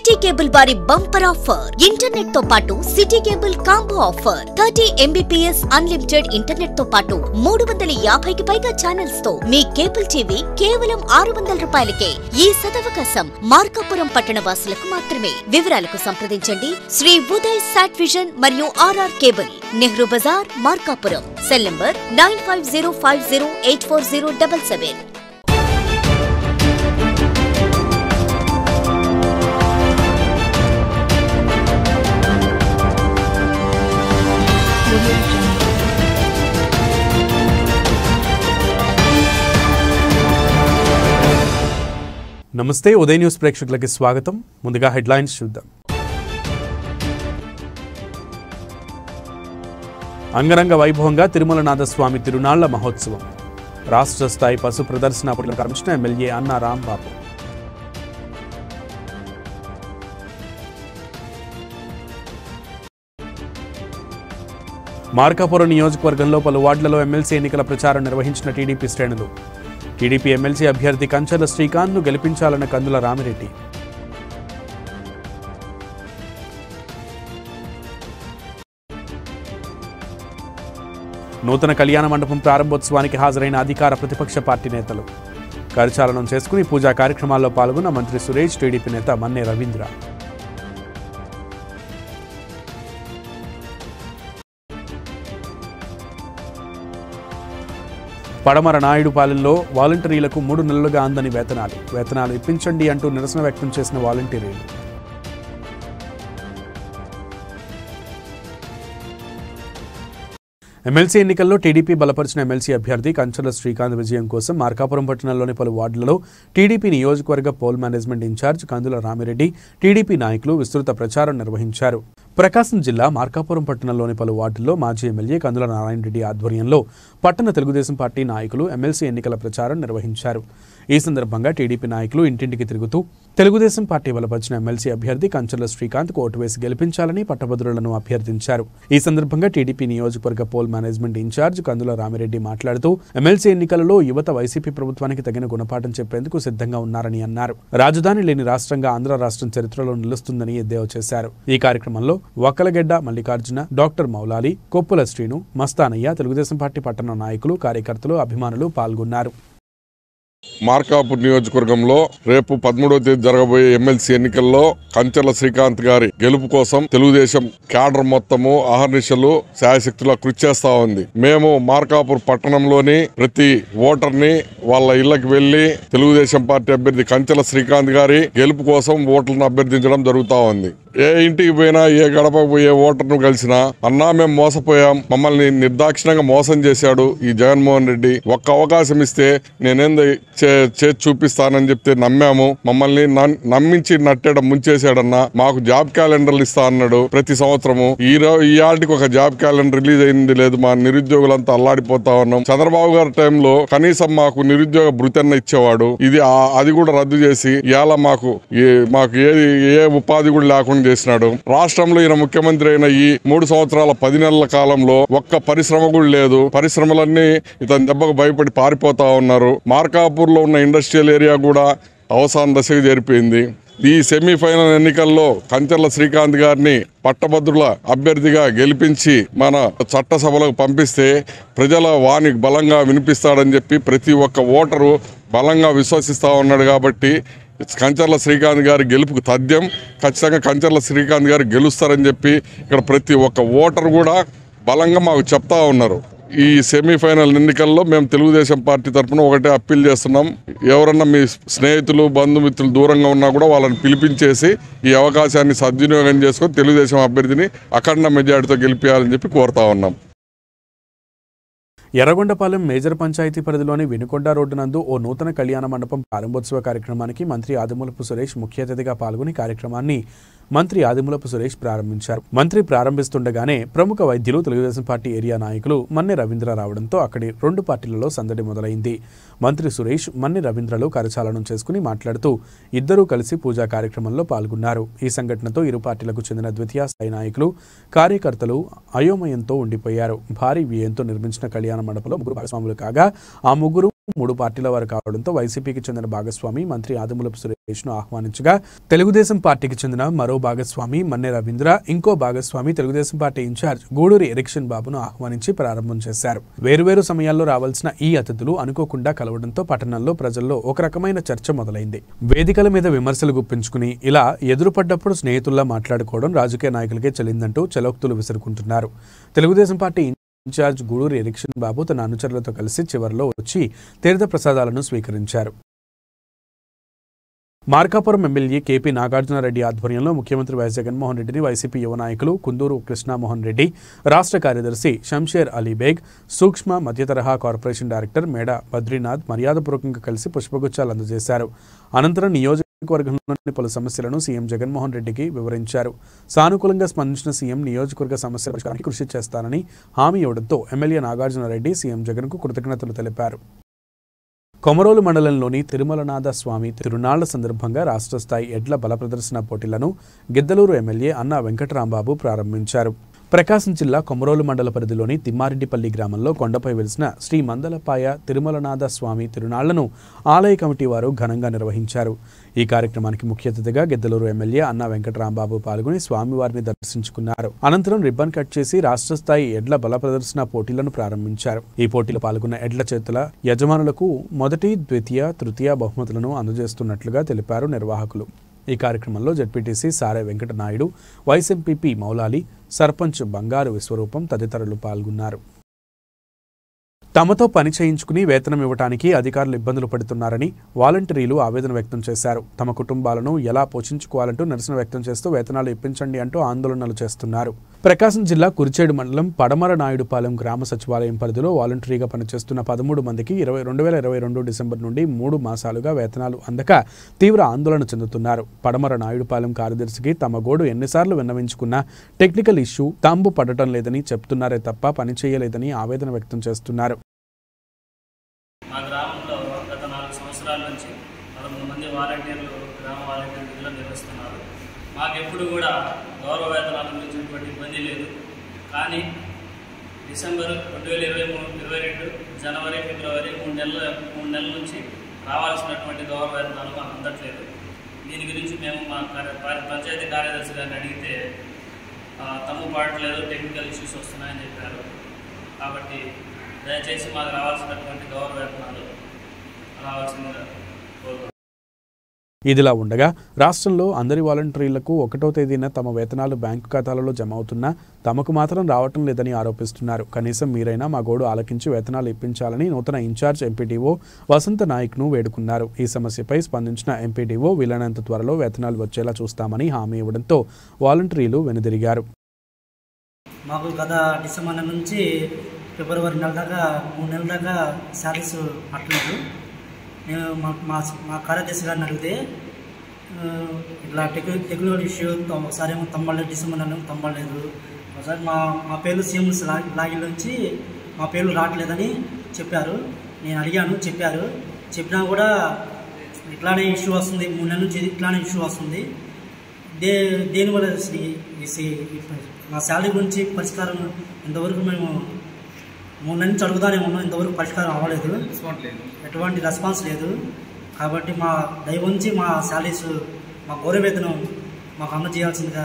City cable వారి bumper offer. Internet తో పాటు city cable combo offer. 30 Mbps unlimited internet తో పాటు 350కి పైగా ఛానల్స్ తో మీ కేబుల్ టీవీ కేవలం 600 రూపాయలకే. ఈ సదవకాశం మార్కాపురం పట్టణ వాసులకు మాత్రమే. వివరాలకు సంప్రదించండి శ్రీ ఉదయ్ సాట్ విజన్ మరియు RR cable, Nehru Bazar, Markapuram. Cell number 9505084077. నమస్తే, ఉదయ్ న్యూస్ ప్రేక్షకులకి స్వాగతం. ముందుగా హెడ్లైన్స్ చూద్దాం. అంగరంగ వైభవంగా తిరుమలనాథ స్వామి తిరునాళ్ల మహోత్సవం. రాష్ట్ర స్థాయి పశు ప్రదర్శన కమిషనర్ ఎమ్మెల్యే అన్నా రాంబాబు. మార్కాపురం నియోజకవర్గంలో పలు వార్డులలో ఎమ్మెల్సీ ఎన్నికల ప్రచారం నిర్వహించిన టీడీపీ శ్రేణులు. టీడీపీ ఎమ్మెల్సీ అభ్యర్థి కంచర్ల శ్రీకాంత్ను గెలిపించాలన్న కందుల రామిరెడ్డి. నూతన కళ్యాణ మండపం ప్రారంభోత్సవానికి హాజరైన అధికార ప్రతిపక్ష పార్టీ నేతలు. కరచాలనం చేసుకుని పూజా కార్యక్రమాల్లో పాల్గొన్న మంత్రి సురేష్, టీడీపీ నేత మన్నే రవీంద్ర. పడమర నాయుడుపాలెంలో వాలంటీర్లకు 3 నెలలుగా అందని వేతనాలు ఇప్పించండి అంటూ నిరసన వ్యక్తం చేసిన వాలంటీర్లు. ఎమ్మెల్సీ ఎన్నికల్లో టీడీపీ బలపరిచిన ఎమ్మెల్సీ అభ్యర్థి కంచర్ల శ్రీకాంత్ విజయం కోసం మార్కాపురం పట్టణంలోని పలు వార్డులలో టీడీపీ నియోజకవర్గ పోల్ మేనేజ్మెంట్ ఇన్ఛార్జ్ కందుల రామిరెడ్డి, టీడీపీ నాయకులు విస్తృత ప్రచారం నిర్వహించారు. ప్రకాశం జిల్లా మార్కాపురం పట్టణంలోని పలు వార్డుల్లో మాజీ ఎమ్మెల్యే కందుల నారాయణ రెడ్డి ఆధ్వర్యంలో పట్టణ తెలుగుదేశం పార్టీ నాయకులు ఎమ్మెల్సీ ఎన్నికల ప్రచారం నిర్వహించారు. ఈ సందర్భంగా టీడీపీ నాయకులు ఇంటింటికి తిరుగుతూ తెలుగుదేశం పార్టీ బలపరిచిన ఎమ్మెల్సీ అభ్యర్థి కంచర్ల శ్రీకాంత్కు ఓటు వేసి గెలిపించాలని పట్టభద్రులను అభ్యర్థించారు. ఈ సందర్భంగా టీడీపీ నియోజకవర్గ పోల్ మేనేజ్మెంట్ ఇన్ఛార్జ్ కందుల రామిరెడ్డి మాట్లాడుతూ ఎమ్మెల్సీ ఎన్నికలలో యువత వైసీపీ ప్రభుత్వానికి తగిన గుణపాఠం చెప్పేందుకు సిద్ధంగా ఉన్నారని అన్నారు. రాజధాని లేని రాష్ట్రంగా ఆంధ్ర రాష్ట్రం చరిత్రలో నిలుస్తుందని ఎద్దేవా చేశారు. ఈ కార్యక్రమంలో వక్కలగెడ్డ మల్లికార్జున, డాక్టర్ మౌలాలి, కొప్పుల శ్రీను, మస్తానయ్య, తెలుగుదేశం పార్టీ పట్టణ నాయకులు, కార్యకర్తలు, అభిమానులు పాల్గొన్నారు. మార్కాపూర్ నియోజకవర్గంలో రేపు 13వ తేదీ జరగబోయే ఎమ్మెల్సీ ఎన్నికల్లో కంచర్ల శ్రీకాంత్ గారి గెలుపు కోసం తెలుగుదేశం క్యాడర్ మొత్తము అహర్నిశలు శాయశక్తులా కృషి చేస్తా ఉంది. మేము మార్కాపూర్ పట్టణంలోని ప్రతి ఓటర్ని వాళ్ళ ఇళ్లకు వెళ్లి తెలుగుదేశం పార్టీ అభ్యర్థి కంచర్ల శ్రీకాంత్ గారి గెలుపు కోసం ఓట్లను అభ్యర్థించడం జరుగుతా ఉంది. ఏ ఇంటికి పోయినా, ఏ గడపకు పోయే ఓటర్ను కలిసినా, అన్నా మేము మోసపోయాం, మమ్మల్ని నిర్దాక్షిణంగా మోసం చేశాడు ఈ జగన్మోహన్ రెడ్డి, ఒక్క అవకాశం ఇస్తే నేనేందో చేసి చూపిస్తానని చెప్తే నమ్మాము, మమ్మల్ని నమ్మించి నట్టేయడం ముంచేశాడన్నా, మాకు జాబ్ క్యాలెండర్లు ఇస్తా అన్నాడు ప్రతి సంవత్సరము. ఈ ఆటికి ఒక జాబ్ క్యాలెండర్ రిలీజ్ అయింది లేదు. మా నిరుద్యోగులంతా అల్లాడిపోతా ఉన్నాం. చంద్రబాబు గారి టైంలో కనీసం మాకు నిరుద్యోగ భృతన్న ఇచ్చేవాడు. అది కూడా రద్దు చేసి ఇవాళ మాకు ఏ ఉపాధి కూడా లేకుండా చేసినాడు. రాష్ట్రంలో ఈయన ముఖ్యమంత్రి అయిన ఈ 3 సంవత్సరాల 10 నెలల కాలంలో ఒక్క పరిశ్రమ కూడా లేదు. పరిశ్రమలన్నీ ఇతని దెబ్బకు భయపడి పారిపోతా ఉన్నారు. మార్కాపూర్ లో ఉన్న ఇండస్ట్రియల్ ఏరియా కూడా అవసాన దశకు చేరిపోయింది. ఈ సెమీఫైనల్ ఎన్నికల్లో కంచర్ల శ్రీకాంత్ గారిని పట్టభద్రుల అభ్యర్థిగా గెలిపించి మన చట్టసభలకు పంపిస్తే ప్రజల వాణి బలంగా వినిపిస్తాడని చెప్పి ప్రతి ఒక్క ఓటరు బలంగా విశ్వసిస్తా ఉన్నాడు. కాబట్టి కంచర్ల శ్రీకాంత్ గారి గెలుపుకు తథ్యం. ఖచ్చితంగా కంచర్ల శ్రీకాంత్ గారు గెలుస్తారని చెప్పి ఇక్కడ ప్రతి ఒక్క ఓటర్ కూడా బలంగా మాకు చెప్తా ఉన్నారు. ఈ సెమీఫైనల్ ఎన్నికల్లో మేము తెలుగుదేశం పార్టీ తరఫున ఒకటే అప్పీల్ చేస్తున్నాం. ఎవరన్నా మీ స్నేహితులు, బంధుమిత్రులు దూరంగా ఉన్నా కూడా వాళ్ళని పిలిపించేసి ఈ అవకాశాన్ని సద్వినియోగం చేసుకొని తెలుగుదేశం అభ్యర్థిని అఖండ మెజార్టీతో గెలిపించాలని చెప్పి కోరుతా ఉన్నాం. ఎర్రగొండపాలెం మేజర్ పంచాయతీ పరిధిలోని వెనుకొండ రోడ్డు నందు ఓ నూతన కళ్యాణ మండపం ప్రారంభోత్సవ కార్యక్రమానికి మంత్రి ఆదిమూలపు సురేష్ ముఖ్య అతిథిగా పాల్గొని కార్యక్రమాన్ని మంత్రి ఆదిమూలపు సురేష్ ప్రారంభించారు. మంత్రి ప్రారంభిస్తుండగానే ప్రముఖ వైద్యులు, తెలుగుదేశం పార్టీ ఏరియా నాయకులు మన్నె రవీంద్ర రావడంతో అక్కడి 2 పార్టీలలో సందడి మొదలైంది. మంత్రి సురేష్, మన్నె రవీంద్రలు కరచాలనం చేసుకుని మాట్లాడుతూ ఇద్దరూ కలిసి పూజా కార్యక్రమంలో పాల్గొన్నారు. ఈ సంఘటనతో ఇరు పార్టీలకు చెందిన ద్వితీయ స్థాయి నాయకులు, కార్యకర్తలు అయోమయంతో ఉండిపోయారు. భారీ వ్యయంతో నిర్మించిన కళ్యాణ మండపంలో 3 భాగస్వాములు కాగా ఆ 3 3 పార్టీల వారు కావడంతో వైసీపీకి చెందిన భాగస్వామి మంత్రి ఆదిమూలపు సురేష్ను ఆహ్వానించగా తెలుగుదేశం పార్టీకి చెందిన మరో భాగస్వామి మన్నె రవీంద్ర, ఇంకో భాగస్వామి తెలుగుదేశం పార్టీ ఇన్ఛార్జ్ గూడూరి ఎరిక్షన్ బాబును ఆహ్వానించి ప్రారంభం చేశారు. వేరువేరు సమయాల్లో రావాల్సిన ఈ అతిథులు అనుకోకుండా కలవడంతో పట్టణంలో ప్రజల్లో ఒక రకమైన చర్చ మొదలైంది. వేదికల మీద విమర్శలు గుప్పించుకుని ఇలా ఎదురుపడ్డప్పుడు స్నేహితుల్లా మాట్లాడుకోవడం రాజకీయ నాయకులకే చెల్లిందంటూ చలోక్తులు విసురుకుంటున్నారు. తెలుగుదేశం పార్టీ ఇన్ఛార్జ్ గూడూరి ఎరిక్షన్ బాబు తన అనుచరులతో కలిసి చివరిలో వచ్చి తీర్థ ప్రసాదాలను స్వీకరించారు. మార్కాపురం ఎమ్మెల్యే కేపీ నాగార్జునరెడ్డి ఆధ్వర్యంలో ముఖ్యమంత్రి వైఎస్ జగన్మోహన్ రెడ్డిని వైసీపీ యువ నాయకులు కుందూరు కృష్ణమోహన్ రెడ్డి, రాష్ట్ర కార్యదర్శి షంషేర్ అలీబేగ్, సూక్ష్మ మధ్యతరహా కార్పొరేషన్ డైరెక్టర్ మేడ బద్రీనాథ్ మర్యాదపూర్వకంగా కలిసి పుష్పగుచ్చాలు అందజేశారు. అనంతరం నియోజకవర్గంలోని పలు సమస్యలను సీఎం జగన్మోహన్ రెడ్డికి వివరించారు. సానుకూలంగా స్పందించిన సీఎం నియోజకవర్గ సమస్యల పరిష్కారానికి కృషి చేస్తానని హామీ ఇవ్వడంతో ఎమ్మెల్యే నాగార్జునరెడ్డి సీఎం జగన్కు కృతజ్ఞతలు తెలిపారు. కొమరోలు మండలంలోని తిరుమలనాథ స్వామి తిరునాళ్ల సందర్భంగా రాష్ట్ర స్థాయి ఎడ్ల బల ప్రదర్శన పోటీలను గిద్దలూరు ఎమ్మెల్యే అన్నా వెంకటరాంబాబు ప్రారంభించారు. ప్రకాశం జిల్లా కొమరోలు మండల పరిధిలోని తిమ్మారెడ్డిపల్లి గ్రామంలో కొండపై వెలిసిన శ్రీ మందలపాయ తిరుమలనాథ స్వామి తిరునాళ్లను ఆలయ కమిటీ వారు ఘనంగా నిర్వహించారు. ఈ కార్యక్రమానికి ముఖ్య అతిథిగా గిద్దలూరు ఎమ్మెల్యే అన్నా వెంకటరాంబాబు పాల్గొని స్వామివారిని దర్శించుకున్నారు. అనంతరం రిబ్బన్ కట్ చేసి రాష్ట్ర స్థాయి ఎడ్ల బల ప్రదర్శన పోటీలను ప్రారంభించారు. ఈ పోటీలో పాల్గొన్న ఎడ్ల చేతుల యజమానులకు మొదటి, ద్వితీయ, తృతీయ బహుమతులను అందజేస్తున్నట్లుగా తెలిపారు నిర్వాహకులు. ఈ కార్యక్రమంలో జెడ్పీటీసీ సారే వెంకటనాయుడు, వైస్ ఎంపీపీ మౌలాలి, సర్పంచ్ బంగారు విశ్వరూపం తదితరులు పాల్గొన్నారు. తమతో పని చేయించుకుని వేతనం ఇవ్వడానికి అధికారులు ఇబ్బందులు పడుతున్నారని వాలంటీర్లు ఆవేదన వ్యక్తం చేశారు. తమ కుటుంబాలను ఎలా పోషించుకోవాలంటూ నిరసన వ్యక్తం చేస్తూ వేతనాలు ఇప్పించండి అంటూ ఆందోళనలు చేస్తున్నారు. ప్రకాశం జిల్లా కురిచేడు మండలం పడమర నాయుడుపాలెం గ్రామ సచివాలయం పరిధిలో వాలంటరీగా పనిచేస్తున్న 13 మందికి 2022 డిసెంబర్ నుండి 3 మాసాలుగా వేతనాలు అందక తీవ్ర ఆందోళన చెందుతున్నారు. పడమర నాయుడుపాలెం కార్యదర్శికి తమ గోడు ఎన్నిసార్లు విన్నవించుకున్నా టెక్నికల్ ఇష్యూ తాంబు పడటం లేదని చెప్తున్నారే తప్ప పని చేయలేదని ఆవేదన వ్యక్తం చేస్తున్నారు. మా గ్రామంలో గత 4 సంవత్సరాల నుంచి 13 మంది వాలంటీర్లు గ్రామ వాలంటీర్ విధులు నిర్వహిస్తున్నారు. మాకెప్పుడు కూడా గౌరవ వేతనాల గురించి ఎటువంటి ఇబ్బంది లేదు. కానీ డిసెంబర్ 2022 జనవరి, ఫిబ్రవరి 3 నెలల నుంచి రావాల్సినటువంటి గౌరవ వేతనాలు మాకు అందట్లేదు. దీని గురించి మేము మా పంచాయతీ కార్యదర్శి గారిని అడిగితే తమ్ము పాడట్లేదు, టెక్నికల్ ఇష్యూస్ వస్తున్నాయని చెప్పారు. కాబట్టి దయచేసి మాకు రావాల్సినటువంటి గౌరవ వేతనాలు రావాల్సిందిగా కోరుతున్నాను. ఇదిలా ఉండగా రాష్ట్రంలో అందరి వాలంటీర్లకు 1వ తేదీన తమ వేతనాలు బ్యాంకు ఖాతాలలో జమ అవుతున్నా తమకు మాత్రం రావటం లేదని ఆరోపిస్తున్నారు. కనీసం మీరైనా మా గోడు ఆలకించి వేతనాలు ఇప్పించాలని నూతన ఇన్ఛార్జ్ ఎంపీడీఓ వసంత నాయక్ను వేడుకున్నారు. ఈ సమస్యపై స్పందించిన ఎంపీడీఓ వీలైనంత త్వరలో వేతనాలు వచ్చేలా చూస్తామని హామీ ఇవ్వడంతో వాలంటీర్లు వెనుదిరిగారు. మాకు గత డిసెంబర్ నెల నుంచి ఫిబ్రవరి నెల దాకా 3 నెలల దాకా శాలరీస్ పట్టలేదు. నేను మా కార్యదర్శి గారిని అడిగితే ఇట్లా టెక్నికల్ ఇష్యూ ఒకసారి ఏమో తమ్మలేదు, డిసెంబర్ నెల తమ్మలేదు, ఒకసారి మా పేర్లు సీఎంస్ లాగిన్ నుంచి మా పేర్లు రావట్లేదని చెప్పారు. నేను అడిగాను, చెప్పినా కూడా ఇట్లానే ఇష్యూ వస్తుంది, 3 నెలల నుంచి ఇట్లానే ఇష్యూ వస్తుంది. దేనివల్ల మా శాలరీ గురించి పరిష్కారం ఇంతవరకు మేము 3 నెలల నుంచి అడుగుతానే ఉన్నాం, ఇంతవరకు పరిష్కారం అవ్వలేదు, ఎటువంటి రెస్పాన్స్ లేదు. కాబట్టి మా దయ ఉంచి మా శాలరీస్, మా గౌరవ వేతనం మాకు అందజేయాల్సిందిగా.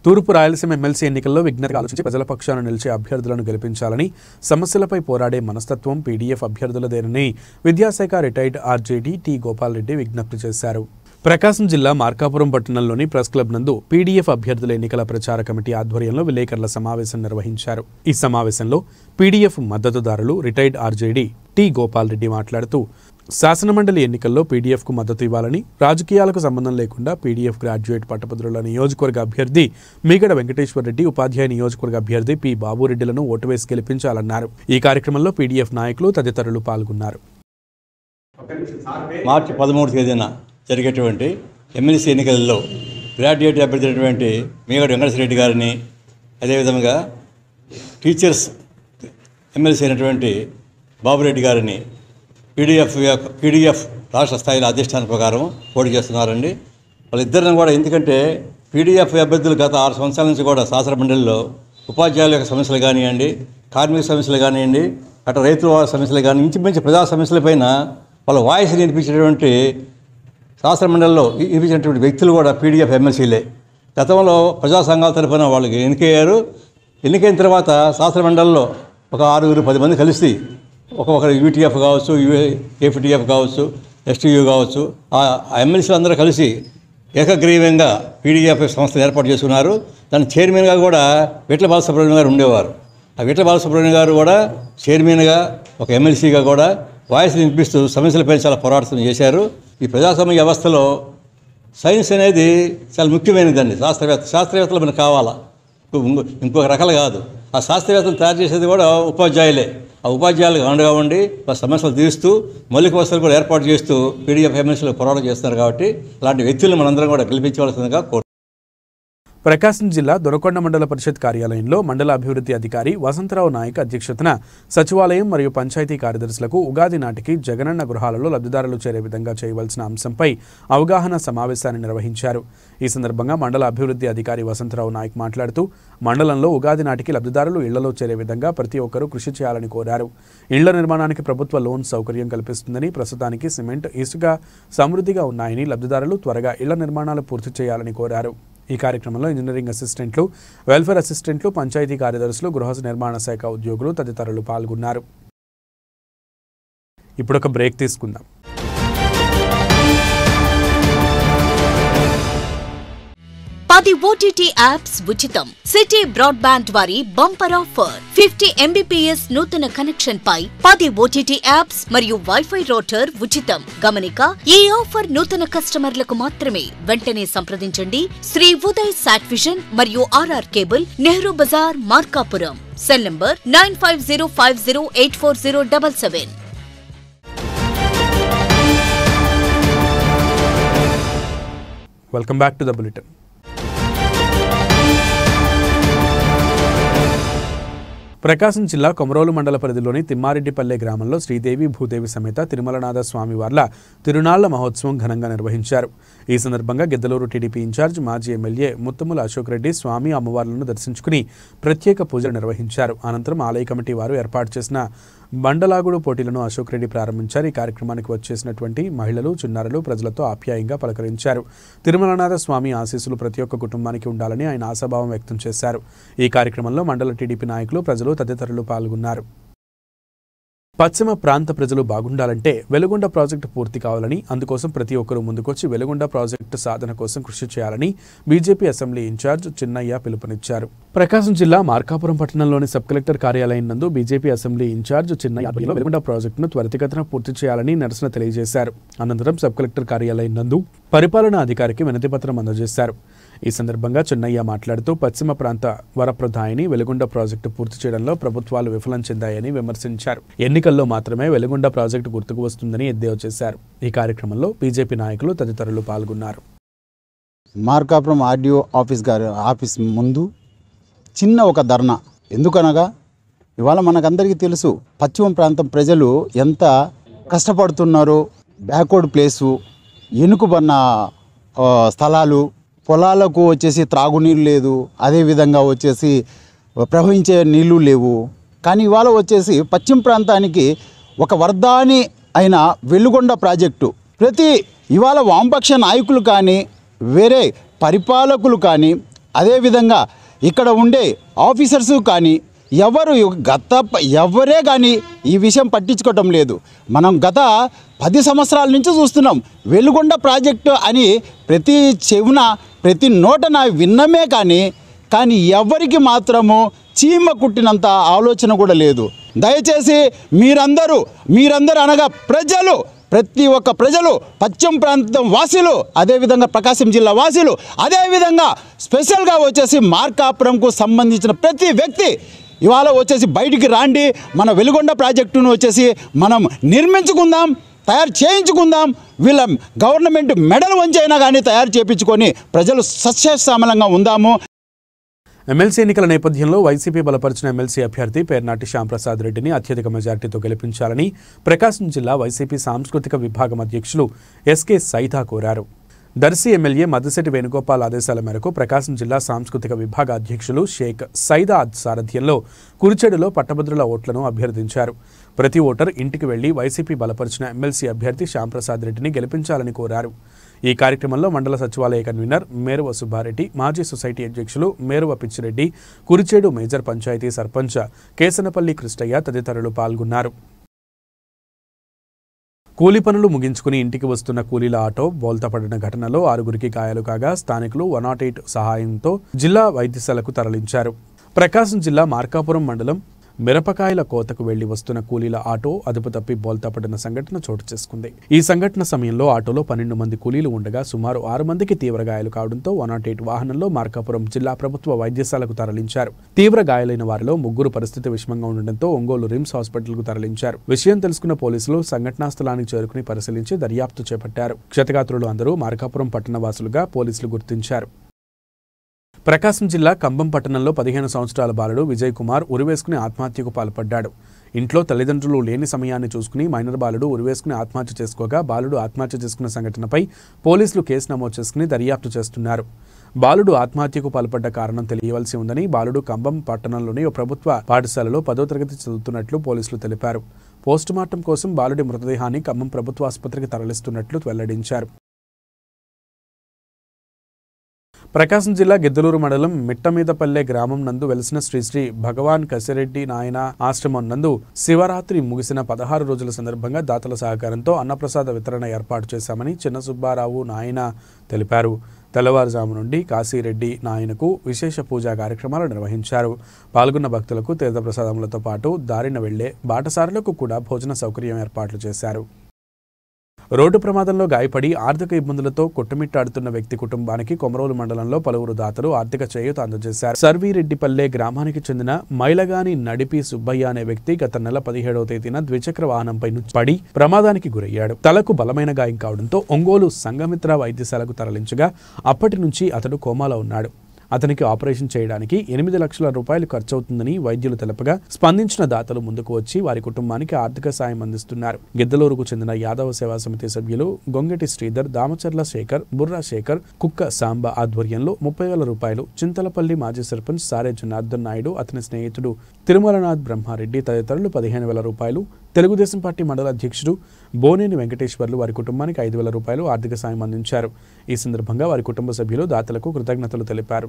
తూర్పు రాయలసీమ ఎమ్మెల్సీ ఎన్నికల్లో విజ్ఞతగా ఆలోచించి ప్రజల పక్షాన నిలిచే అభ్యర్థులను గెలిపించాలని, సమస్యలపై పోరాడే మనస్తత్వం పీడీఎఫ్ అభ్యర్థులదేనని విద్యాశాఖ retired RJD T Gopal Reddy విజ్ఞప్తి చేశారు. ప్రకాశం జిల్లా మార్కాపురం పట్టణంలోని ప్రెస్ క్లబ్ నందు పీడీఎఫ్ అభ్యర్థుల ఎన్నికల ప్రచార కమిటీ ఆధ్వర్యంలో విలేకరుల సమావేశం నిర్వహించారు. ఈ సమావేశంలో పీడీఎఫ్ మద్దతుదారులు retired RJD T Gopal Reddy మాట్లాడుతూ శాసనమండలి ఎన్నికల్లో పీడీఎఫ్కు మద్దతు ఇవ్వాలని, రాజకీయాలకు సంబంధం లేకుండా పీడీఎఫ్ గ్రాడ్యుయేట్ పట్టభద్రుల నియోజకవర్గ అభ్యర్థి మీగడ వెంకటేశ్వర రెడ్డి, ఉపాధ్యాయ నియోజకవర్గ అభ్యర్థి పి బాబురెడ్డిలను ఓటు వేసి గెలిపించాలన్నారు. ఈ కార్యక్రమంలో పీడీఎఫ్ నాయకులు తదితరులు పాల్గొన్నారు. మార్చి 13వ తేదీన జరిగేటువంటి ఎమ్మెల్సీ ఎన్నికలలో గ్రాడ్యుయేట్ అభ్యర్థి అయినటువంటి మీగడ వెంకటేశ్వర రెడ్డి గారిని, అదేవిధంగా టీచర్స్ ఎమ్మెల్సీ అయినటువంటి బాబురెడ్డి గారిని పీడీఎఫ్ రాష్ట్ర స్థాయిలో అధిష్టానం ప్రకారం పోటీ చేస్తున్నారండి. వాళ్ళిద్దరిని కూడా, ఎందుకంటే పీడీఎఫ్ అభ్యర్థులు గత 6 సంవత్సరాల నుంచి కూడా శాసన మండలిలో ఉపాధ్యాయుల యొక్క సమస్యలు కానివ్వండి, కార్మిక సమస్యలు కానివ్వండి, అటు రైతుల సమస్యలు కానీ ఇంచుమించు ప్రజా సమస్యలపైన వాళ్ళ వాయిస్ వినిపించేటువంటి శాస్త్రమండలిలో వినిపించినటువంటి వ్యక్తులు కూడా పీడీఎఫ్ ఎమ్మెల్సీలే. గతంలో ప్రజా సంఘాల తరఫున వాళ్ళకి ఎన్నికయ్యారు. ఎన్నికైన తర్వాత శాస్త్రమండలిలో ఒక 6-10 మంది కలిసి ఒకరు యూటీఎఫ్ కావచ్చు, ఏపీటీఎఫ్ కావచ్చు, ఎస్టీయూ కావచ్చు, ఆ ఎమ్మెల్సీలు అందరూ కలిసి ఏకగ్రీవంగా పీడీఎఫ్ సంస్థను ఏర్పాటు చేసుకున్నారు. దాని చైర్మన్గా కూడా విట్ల బాలసుబ్రహ్మణ్యం గారు ఉండేవారు. ఆ విట్ల బాలసుబ్రహ్మణ్యం గారు కూడా చైర్మన్గా ఒక ఎమ్మెల్సీగా కూడా వాయిస్ వినిపిస్తూ సమస్యలపై చాలా పోరాటం చేశారు. ఈ ప్రజాస్వామ్య వ్యవస్థలో సైన్స్ అనేది చాలా ముఖ్యమైనదండి. శాస్త్రవేత్తలు మనకు కావాలా, ఇంకొక రకాలు కాదు. ఆ శాస్త్రవేత్తలు తయారు చేసేది కూడా ఉపాధ్యాయులే. ఆ ఉపాధ్యాయులకు అండగా ఉండి సమస్యలు తీరుస్తూ మౌలిక వసతులు కూడా ఏర్పాటు చేస్తూ పీడీఎఫ్ ఎమ్మెల్సీలు పోరాటం చేస్తున్నారు. కాబట్టి అలాంటి వ్యక్తులను మనందరం కూడా గెలిపించవలసిందిగా కోరుతున్నాను. ప్రకాశం జిల్లా దొనకొండ మండల పరిషత్ కార్యాలయంలో మండల అభివృద్ధి అధికారి వసంతరావు నాయక్ అధ్యక్షతన సచివాలయం మరియు పంచాయతీ కార్యదర్శులకు ఉగాది నాటికి జగనన్న గృహాలలో లబ్ధిదారులు చేరే విధంగా చేయవలసిన అంశంపై అవగాహన సమావేశాన్ని నిర్వహించారు. ఈ సందర్భంగా మండల అభివృద్ధి అధికారి వసంతరావు నాయక్ మాట్లాడుతూ మండలంలో ఉగాది నాటికి లబ్ధిదారులు ఇళ్లలో చేరే విధంగా ప్రతి ఒక్కరూ కృషి చేయాలని కోరారు. ఇళ్ల నిర్మాణానికి ప్రభుత్వ లోన్ సౌకర్యం కల్పిస్తుందని, ప్రస్తుతానికి సిమెంట్, ఇసుక సమృద్ధిగా ఉన్నాయని, లబ్ధిదారులు త్వరగా ఇళ్ల నిర్మాణాలు పూర్తి చేయాలని కోరారు. ఈ కార్యక్రమంలో ఇంజనీరింగ్ అసిస్టెంట్లు, వెల్ఫేర్ అసిస్టెంట్లు, పంచాయతీ కార్యదర్శులు, గృహ నిర్మాణ శాఖ ఉద్యోగులు తదితరులు పాల్గొన్నారు. ఇప్పుడు ఒక బ్రేక్ తీసుకుందాం. OTT యాప్స్ ఉచితం. సిటీ బ్రాడ్బ్యాండ్ వారి బంపర్ ఆఫర్ 50 MBPS నూతన కనెక్షన్ పై 10 OTT యాప్స్ మరియు వైఫై రౌటర్ ఉచితం. గమనిక, ఈ ఆఫర్ నూతన కస్టమర్లకు మాత్రమే. వెంటనే సంప్రదించండి శ్రీ ఉదయ్ సాట్ విజన్ మరియు RR cable, Nehru Bazar, Markapuram. Cell number 9505084077. Welcome back to the bulletin. Prakasam జిల్లా కొమరోలు మండల పరిధిలోని తిమ్మారెడ్డిపల్లె గ్రామంలో శ్రీదేవి భూదేవి సమేత తిరుమలనాథ స్వామివార్ల తిరునాళ్ల మహోత్సవం ఘనంగా నిర్వహించారు. ఈ సందర్భంగా గిద్దలూరు టీడీపీ ఇన్ఛార్జ్ మాజీ ఎమ్మెల్యే ముత్తముల అశోక్ రెడ్డి స్వామి అమ్మవార్లను దర్శించుకుని ప్రత్యేక పూజలు నిర్వహించారు. అనంతరం ఆలయ కమిటీ వారు ఏర్పాటు చేసిన బండలాగుడు పోటీలను అశోక్ రెడ్డి ప్రారంభించారు. ఈ కార్యక్రమానికి వచ్చేసినటువంటి మహిళలు, చిన్నారులు ప్రజలతో ఆప్యాయంగా పలకరించారు. తిరుమలనాథ స్వామి ఆశీస్సులు ప్రతి ఒక్క కుటుంబానికి ఉండాలని ఆయన ఆశాభావం వ్యక్తం చేశారు. ఈ కార్యక్రమంలో మండల టీడీపీ నాయకులు, ప్రజలు తదితరులు పాల్గొన్నారు. పశ్చిమ ప్రాంత ప్రజలు బాగుండాలంటే వెలుగొండ ప్రాజెక్టు పూర్తి కావాలని, అందుకోసం ప్రతి ఒక్కరూ ముందుకొచ్చి వెలుగొండ ప్రాజెక్టు సాధన కోసం కృషి చేయాలని బీజేపీ అసెంబ్లీ ఇన్ఛార్జ్ చిన్నయ్య పిలుపునిచ్చారు. ప్రకాశం జిల్లా మార్కాపురం పట్టణంలోని సబ్ కలెక్టర్ కార్యాలయం నందు BJP assembly incharge Chinnaiah Veligonda ప్రాజెక్టును త్వరితగతిన పూర్తి చేయాలని నిరసన తెలియజేశారు. అనంతరం సబ్ కలెక్టర్ కార్యాలయం నందు పరిపాలనా అధికారికి వినతిపత్రం అందజేశారు. ఈ సందర్భంగా చిన్నయ్య మాట్లాడుతూ పశ్చిమ ప్రాంత వరప్రదాయిని వెలుగొండ ప్రాజెక్టు పూర్తి చేయడంలో ప్రభుత్వాలు విఫలం చెందాయని విమర్శించారు. ఎన్నికల్లో మాత్రమే వెలుగొండ ప్రాజెక్టు గుర్తుకు వస్తుందని ఎద్దేవా చేశారు. ఈ కార్యక్రమంలో బీజేపీ నాయకులు తదితరులు పాల్గొన్నారు. మార్కాపురం ఆర్డీఓ ఆఫీస్ ముందు చిన్న ఒక ధర్నా. ఎందుకనగా ఇవాళ మనకందరికీ తెలుసు పశ్చిమ ప్రాంతం ప్రజలు ఎంత కష్టపడుతున్నారో. బ్యాక్వర్డ్ ప్లేసు, ఎనుకబడిన స్థలాలు, పొలాలకు వచ్చేసి త్రాగునీళ్ళు లేదు, అదేవిధంగా వచ్చేసి ప్రవహించే నీళ్లు లేవు. కానీ ఇవాళ వచ్చేసి పశ్చిమ ప్రాంతానికి ఒక వరదాని అయిన వెలుగొండ ప్రాజెక్టు ఇవాళ వామపక్ష నాయకులు కానీ, వేరే పరిపాలకులు కానీ, అదేవిధంగా ఇక్కడ ఉండే ఆఫీసర్సు కానీ ఎవరే కానీ ఈ విషయం పట్టించుకోవటం లేదు. మనం గత 10 సంవత్సరాల నుంచి చూస్తున్నాం. వెలుగొండ ప్రాజెక్టు అని ప్రతి చెవున, ప్రతి నోటన విన్నమే కానీ ఎవరికి మాత్రము చీమ కుట్టినంత ఆలోచన కూడా లేదు. దయచేసి మీరందరూ అనగా ప్రతి ఒక్క ప్రజలు, పశ్చిమ ప్రాంతం వాసులు, అదేవిధంగా ప్రకాశం జిల్లా వాసులు, అదేవిధంగా స్పెషల్గా వచ్చేసి మార్కాపురంకు సంబంధించిన ప్రతి వ్యక్తి ఇవాళ వచ్చేసి బయటికి రాండి. మన వెలుగొండ ప్రాజెక్టును వచ్చేసి మనం నిర్మించుకుందాం, తయారు చేయించుకుందాం. వీళ్ళ గవర్నమెంట్ మెడల్ వంచైనా కానీ తయారు చేయించుకొని ప్రజలు సస్యశ్యామలంగా ఉందాము. ఎమ్మెల్సీ ఎన్నికల నేపథ్యంలో వైసీపీ బలపరిచిన ఎమ్మెల్సీ అభ్యర్థి పేర్నాటి శ్యాంప్రసాద్ రెడ్డిని అత్యధిక మెజార్టీతో గెలిపించాలని ప్రకాశం జిల్లా వైసీపీ సాంస్కృతిక విభాగం అధ్యక్షులు ఎస్కే సైతా కోరారు. దర్శి ఎమ్మెల్యే మద్దిశెట్టి వేణుగోపాల్ ఆదేశాల మేరకు ప్రకాశం జిల్లా సాంస్కృతిక విభాగ అధ్యక్షులు షేక్ సైదాద్ సారథ్యంలో కురిచెడులో పట్టభద్రుల ఓట్లను అభ్యర్థించారు. ప్రతి ఓటర్ ఇంటికి వెళ్లి వైసీపీ బలపరిచిన ఎమ్మెల్సీ అభ్యర్థి శ్యాంప్రసాద్ రెడ్డిని గెలిపించాలని కోరారు. ఈ కార్యక్రమంలో మండల సచివాలయ కన్వీనర్ మేరువ సుబ్బారెడ్డి, మాజీ సొసైటీ అధ్యక్షులు మేరువ పిచ్చిరెడ్డి, కురిచేడు మేజర్ పంచాయతీ సర్పంచ్ కేసనపల్లి కృష్ణయ్య తదితరులు పాల్గొన్నారు. కూలీ పనులు ముగించుకుని ఇంటికి వస్తున్న కూలీల ఆటో బోల్తాపడిన ఘటనలో 6గురికి గాయాలు కాగా స్థానికులు 108 సహాయంతో జిల్లా వైద్యశాలకు తరలించారు. ప్రకాశం జిల్లా మార్కాపురం మండలం మిరపకాయల కోతకు వెళ్లి వస్తున్న కూలీల ఆటో అదుపు తప్పి బోల్తాపడిన సంఘటన చోటు చేసుకుంది. ఈ సంఘటన సమయంలో ఆటోలో 12 మంది కూలీలు ఉండగా సుమారు 6 మందికి తీవ్ర గాయాలు కావడంతో 108 వాహనంలో మార్కాపురం జిల్లా ప్రభుత్వ వైద్యశాలకు తరలించారు. తీవ్ర గాయాలైన వారిలో 3 పరిస్థితి విషమంగా ఉండడంతో ఒంగోలు రిమ్స్ హాస్పిటల్కు తరలించారు. విషయం తెలుసుకున్న పోలీసులు సంఘటనా స్థలానికి చేరుకుని పరిశీలించి దర్యాప్తు చేపట్టారు. క్షతగాత్రులు అందరూ మార్కాపురం పట్టణ వాసులుగా పోలీసులు గుర్తించారు. ప్రకాశం జిల్లా కంబం పట్టణంలో 15 సంవత్సరాల బాలుడు విజయ్ కుమార్ ఉరివేసుకుని ఆత్మహత్యకు పాల్పడ్డాడు. ఇంట్లో తల్లిదండ్రులు లేని సమయాన్ని చూసుకుని మైనర్ బాలుడు ఉరివేసుకుని ఆత్మహత్య చేసుకోగా బాలుడు ఆత్మహత్య చేసుకున్న సంఘటనపై పోలీసులు కేసు నమోదు చేసుకుని దర్యాప్తు చేస్తున్నారు. బాలుడు ఆత్మహత్యకు పాల్పడ్డ కారణం తెలియవలసి ఉందని బాలుడు కంబం పట్టణంలోని ఓ ప్రభుత్వ పాఠశాలలో 10వ తరగతి చదువుతున్నట్లు పోలీసులు తెలిపారు. పోస్టుమార్టం కోసం బాలుడి మృతదేహాన్ని ఖమ్మం ప్రభుత్వ ఆసుపత్రికి తరలిస్తున్నట్లు వెల్లడించారు. ప్రకాశం జిల్లా గిద్దలూరు మండలం మిట్టమీదపల్లె గ్రామం నందు వెలిసిన శ్రీ భగవాన్ కసిరెడ్డి నాయన ఆశ్రమం నందు శివరాత్రి ముగిసిన 16 రోజుల సందర్భంగా దాతల సహకారంతో అన్నప్రసాద వితరణ ఏర్పాటు చేశామని చిన్న సుబ్బారావు నాయన తెలిపారు. తెల్లవారుజాము నుండి కాశీరెడ్డి నాయనకు విశేష పూజా కార్యక్రమాలు నిర్వహించారు. పాల్గొన్న భక్తులకు తీర్థప్రసాదములతో పాటు దారిన వెళ్లే బాటసారులకు కూడా భోజన సౌకర్యం ఏర్పాట్లు చేశారు. రోడ్డు ప్రమాదంలో గాయపడి ఆర్థిక ఇబ్బందులతో కొట్టుమిట్టాడుతున్న వ్యక్తి కుటుంబానికి కొమరోలు మండలంలో పలువురు దాతలు ఆర్థిక చేయూత అందజేశారు. సర్వీరెడ్డిపల్లె గ్రామానికి చెందిన మైలగాని నడిపి సుబ్బయ్య అనే వ్యక్తి గత నెల 17వ తేదీన ద్విచక్ర వాహనంపై నుంచి పడి ప్రమాదానికి గురయ్యాడు. తలకు బలమైన గాయం కావడంతో ఒంగోలు సంఘమిత్ర వైద్యశాలకు తరలించగా అప్పటి నుంచి అతడు కోమాలో ఉన్నాడు. అతనికి ఆపరేషన్ చేయడానికి 8 లక్షల రూపాయలు ఖర్చవుతుందని వైద్యులు తెలపగా స్పందించిన దాతలు ముందుకు వచ్చి వారి కుటుంబానికి ఆర్థిక సాయం అందిస్తున్నారు. గిద్దలూరుకు చెందిన యాదవ సేవా సమితి సభ్యులు గొంగటి శ్రీధర్, దామచర్ల శేఖర్, బుర్రా శేఖర్, కుక్క సాంబ ఆధ్వర్యంలో 30,000 రూపాయలు చింతలపల్లి మాజీ సర్పంచ్ సారే జనార్దన్ నాయుడు, అతని స్నేహితుడు తిరుమలనాథ్ బ్రహ్మారెడ్డి తదితరులు 15,000 రూపాయలు, తెలుగుదేశం పార్టీ మండల అధ్యక్షుడు బోనేని వెంకటేశ్వర్లు వారి కుటుంబానికి 5,000 రూపాయలు ఆర్థిక సాయం అందించారు. ఈ సందర్భంగా వారి కుటుంబ సభ్యులు దాతలకు కృతజ్ఞతలు తెలిపారు.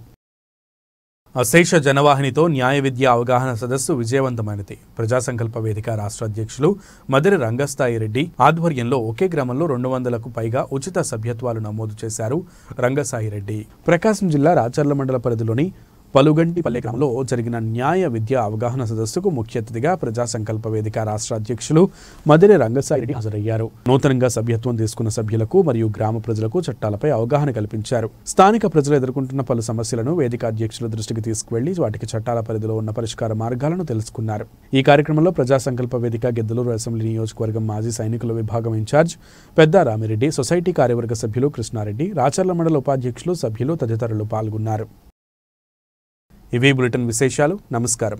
అశేష జనవాహినితో న్యాయ విద్య అవగాహన సదస్సు విజయవంతమైనది. ప్రజా సంకల్ప వేదిక రాష్ట్ర అధ్యక్షులు మదిరి రంగస్థాయి రెడ్డి ఆధ్వర్యంలో ఒకే గ్రామంలో 200కు పైగా ఉచిత సభ్యత్వాలు నమోదు చేశారు. రంగసాయి రెడ్డి ప్రకాశం జిల్లా రాచర్ల మండల పరిధిలోని పలుగంటిపల్లె గ్రామంలో జరిగిన న్యాయ విద్య అవగాహన సదస్సుకు ముఖ్య అతిథిగా ప్రజా సంకల్ప వేదిక రాష్ట్ర అధ్యక్షులు మదిరి రంగసాయి రెడ్డి హాజరయ్యారు. నూతనంగా సభ్యత్వం తీసుకున్న సభ్యులకు మరియు గ్రామ ప్రజలకు చట్టాలపై అవగాహన కల్పించారు. స్థానిక ప్రజలు ఎదుర్కొంటున్న పలు సమస్యలను వేదిక అధ్యక్షుల దృష్టికి తీసుకువెళ్లి వాటికి చట్టాల పరిధిలో ఉన్న పరిష్కార మార్గాలను తెలుసుకున్నారు. ఈ కార్యక్రమంలో ప్రజా సంకల్ప వేదిక గిద్దలూరు అసెంబ్లీ నియోజకవర్గం మాజీ సైనికుల విభాగం ఇన్ఛార్జ్ పెద్ద రామిరెడ్డి, సొసైటీ కార్యవర్గ సభ్యులు కృష్ణారెడ్డి, రాచర్ల మండల ఉపాధ్యక్షులు, సభ్యులు తదితరులు పాల్గొన్నారు. ఇవి బులెటిన్ విశేషాలు. నమస్కారం.